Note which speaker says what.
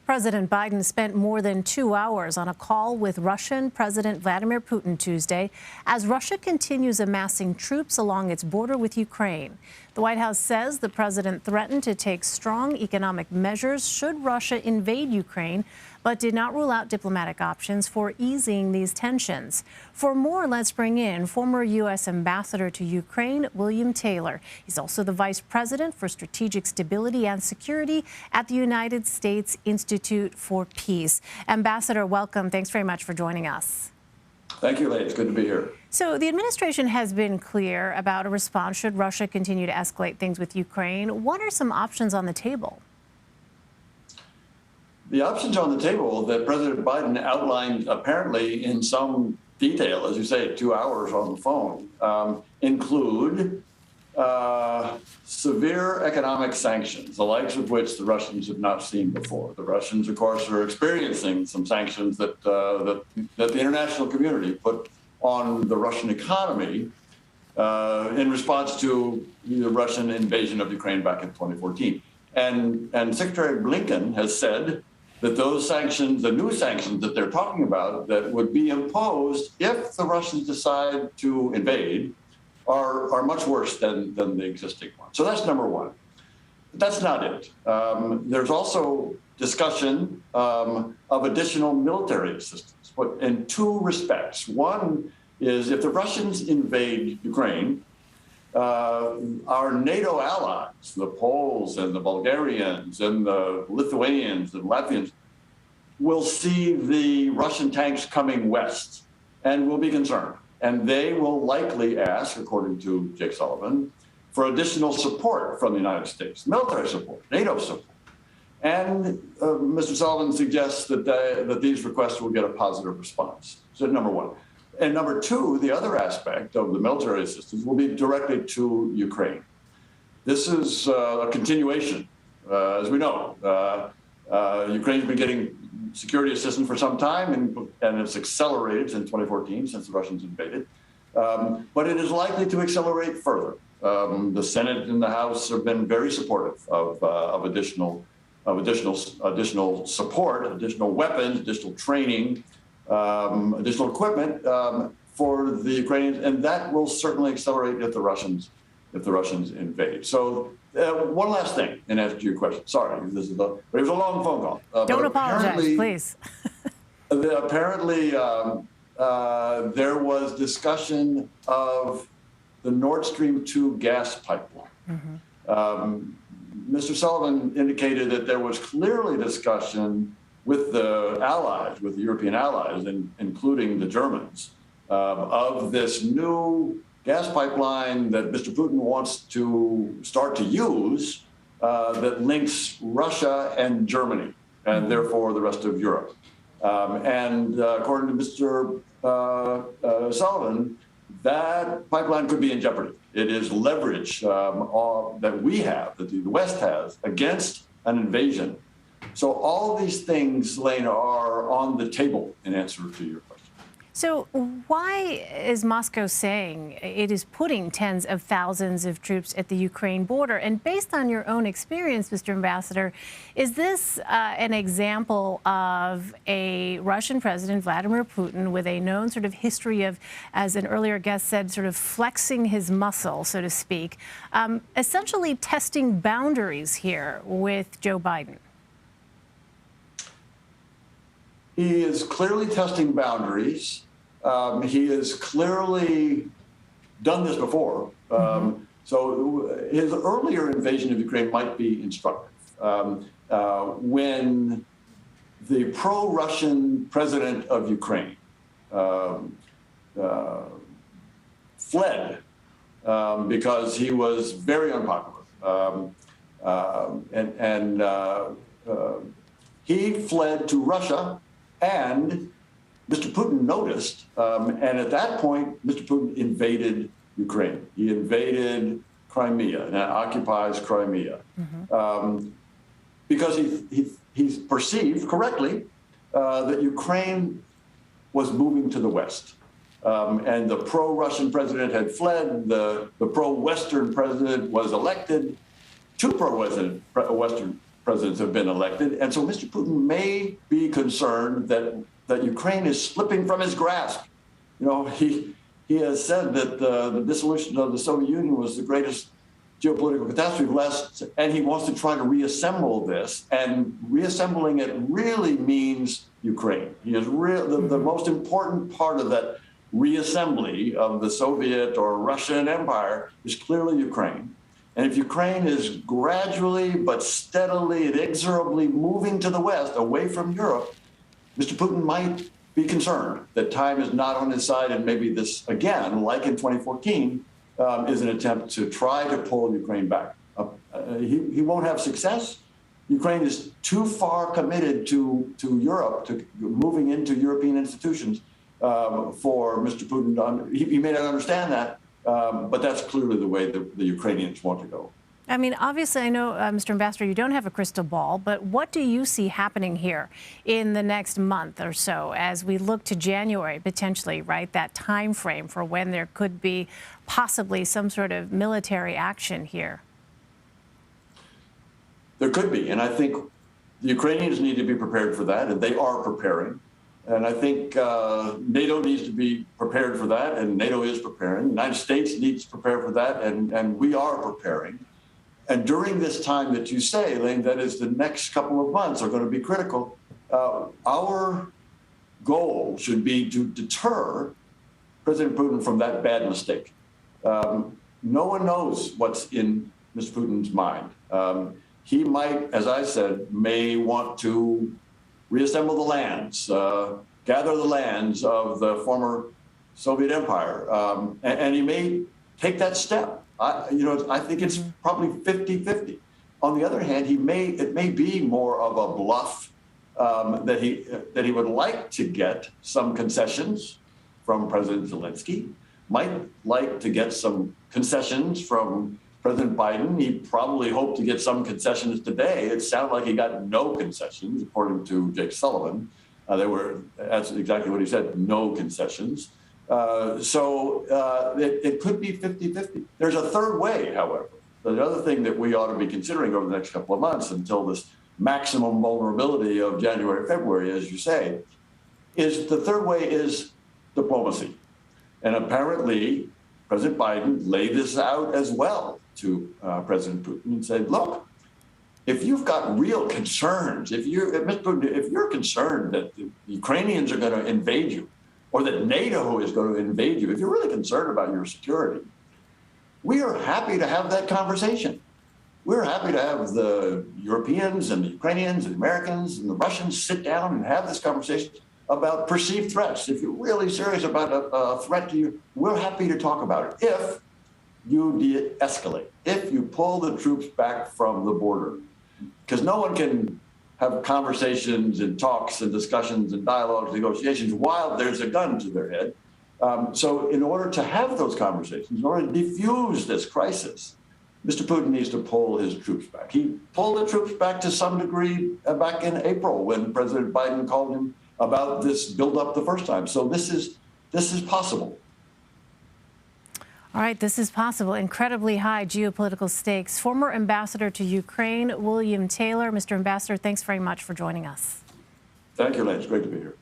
Speaker 1: President Biden spent more than 2 hours on a call with Russian President Vladimir Putin Tuesday as Russia continues amassing troops along its border with Ukraine. The White House says the president threatened to take strong economic measures should Russia invade Ukraine, but did not rule out diplomatic options for easing these tensions. For more, let's bring in former U.S. Ambassador to Ukraine, William Taylor. He's also the Vice President for Strategic Stability and Security at the United States Institute for Peace. Ambassador, welcome. Thanks very much for joining us.
Speaker 2: Thank you, Elaine. It's good to be here.
Speaker 1: So the administration has been clear about a response should Russia continue to escalate things with Ukraine. What are some options on the table?
Speaker 2: The options on the table that President Biden outlined apparently in some detail, as you say, 2 hours on the phone, include severe economic sanctions, the likes of which the Russians have not seen before. The Russians, of course, are experiencing some sanctions that the international community put on the Russian economy in response to the Russian invasion of Ukraine back in 2014. And Secretary Blinken has said that those sanctions, the new sanctions that they're talking about that would be imposed if the Russians decide to invade, are much worse than the existing ones. So that's number one. But that's not it. There's also discussion of additional military assistance, but in two respects. One is if the Russians invade Ukraine, our NATO allies, the Poles and the Bulgarians and the Lithuanians and Latvians, will see the Russian tanks coming west and will be concerned. And they will likely ask, according to Jake Sullivan, for additional support from the United States, military support, NATO support. And Mr. Sullivan suggests that these requests will get a positive response. So number one. And number two, the other aspect of the military assistance will be directly to Ukraine. This is a continuation. As we know, Ukraine's been getting security assistance for some time, and it's accelerated since 2014, since the Russians invaded. But it is likely to accelerate further. The Senate and the House have been very supportive of additional support, additional weapons, additional training, additional equipment for the Ukrainians, and that will certainly accelerate if the Russians invade. So one last thing in answer to your question. Sorry, but it was a long phone call.
Speaker 1: Don't apologize, please.
Speaker 2: Apparently, there was discussion of the Nord Stream 2 gas pipeline. Mr. Sullivan indicated that there was clearly discussion with the allies, with the European allies, including the Germans, of this new gas pipeline that Mr. Putin wants to start to use that links Russia and Germany, and therefore the rest of Europe. And according to Mr. Sullivan, that pipeline could be in jeopardy. It is leverage that we have, that the West has, against an invasion. So all these things, Elaine, are on the table in answer to your question.
Speaker 1: So why is Moscow saying it is putting tens of thousands of troops at the Ukraine border? And based on your own experience, Mr. Ambassador, is this an example of a Russian President, Vladimir Putin, with a known sort of history of, as an earlier guest said, sort of flexing his muscle, so to speak, essentially testing boundaries here with Joe Biden?
Speaker 2: He is clearly testing boundaries. He has clearly done this before. So his earlier invasion of Ukraine might be instructive. When the pro-Russian president of Ukraine fled because he was very unpopular, he fled to Russia. And Mr. Putin noticed, and at that point, Mr. Putin invaded Ukraine. He invaded Crimea and occupies Crimea because he perceived correctly that Ukraine was moving to the West. And the pro-Russian president had fled. The pro-Western president was elected. Two pro-Western presidents have been elected. And so Mr. Putin may be concerned that Ukraine is slipping from his grasp. You know, he has said that the dissolution of the Soviet Union was the greatest geopolitical catastrophe last, and he wants to try to reassemble this. And reassembling it really means Ukraine. He is the most important part of that reassembly of the Soviet or Russian empire is clearly Ukraine. And if Ukraine is gradually but steadily, inexorably moving to the west, away from Europe, Mr. Putin might be concerned that time is not on his side, and maybe this, again, like in 2014, is an attempt to try to pull Ukraine back. He won't have success. Ukraine is too far committed to Europe, to moving into European institutions for Mr. Putin. He may not understand that, but that's clearly the way the Ukrainians want to go.
Speaker 1: I mean, obviously, I know, Mr. Ambassador, you don't have a crystal ball, but what do you see happening here in the next month or so as we look to January, potentially, right, that time frame for when there could be possibly some sort of military action here?
Speaker 2: There could be, and I think the Ukrainians need to be prepared for that, and they are preparing. And I think NATO needs to be prepared for that, and NATO is preparing. The United States needs to prepare for that, and we are preparing. And during this time that you say, Elaine, that is the next couple of months are going to be critical, our goal should be to deter President Putin from that bad mistake. No one knows what's in Mr. Putin's mind. He might, as I said, may want to reassemble the lands, gather the lands of the former Soviet empire, and he may take that step. I think it's probably 50-50. On the other hand, it may be more of a bluff that he would like to get some concessions from President Zelensky, might like to get some concessions from President Biden. He probably hoped to get some concessions today. It sounded like he got no concessions, according to Jake Sullivan. That's exactly what he said, no concessions. It could be 50-50. There's a third way, however. The other thing that we ought to be considering over the next couple of months until this maximum vulnerability of January, February, as you say, is the third way is diplomacy. And apparently, President Biden laid this out as well to President Putin and said, look, if you've got real concerns, if you're concerned that the Ukrainians are going to invade you, or that NATO is going to invade you, if you're really concerned about your security, we are happy to have that conversation. We're happy to have the Europeans and the Ukrainians and the Americans and the Russians sit down and have this conversation about perceived threats. If you're really serious about a threat to you, we're happy to talk about it. If you de-escalate, if you pull the troops back from the border, because no one can have conversations and talks and discussions and dialogues, negotiations while there's a gun to their head. So in order to have those conversations, in order to defuse this crisis, Mr. Putin needs to pull his troops back. He pulled the troops back to some degree back in April when President Biden called him about this buildup the first time. So this is possible.
Speaker 1: All right, this is possible. Incredibly high geopolitical stakes. Former ambassador to Ukraine, William Taylor. Mr. Ambassador, thanks very much for joining us.
Speaker 2: Thank you, Elaine. It's great to be here.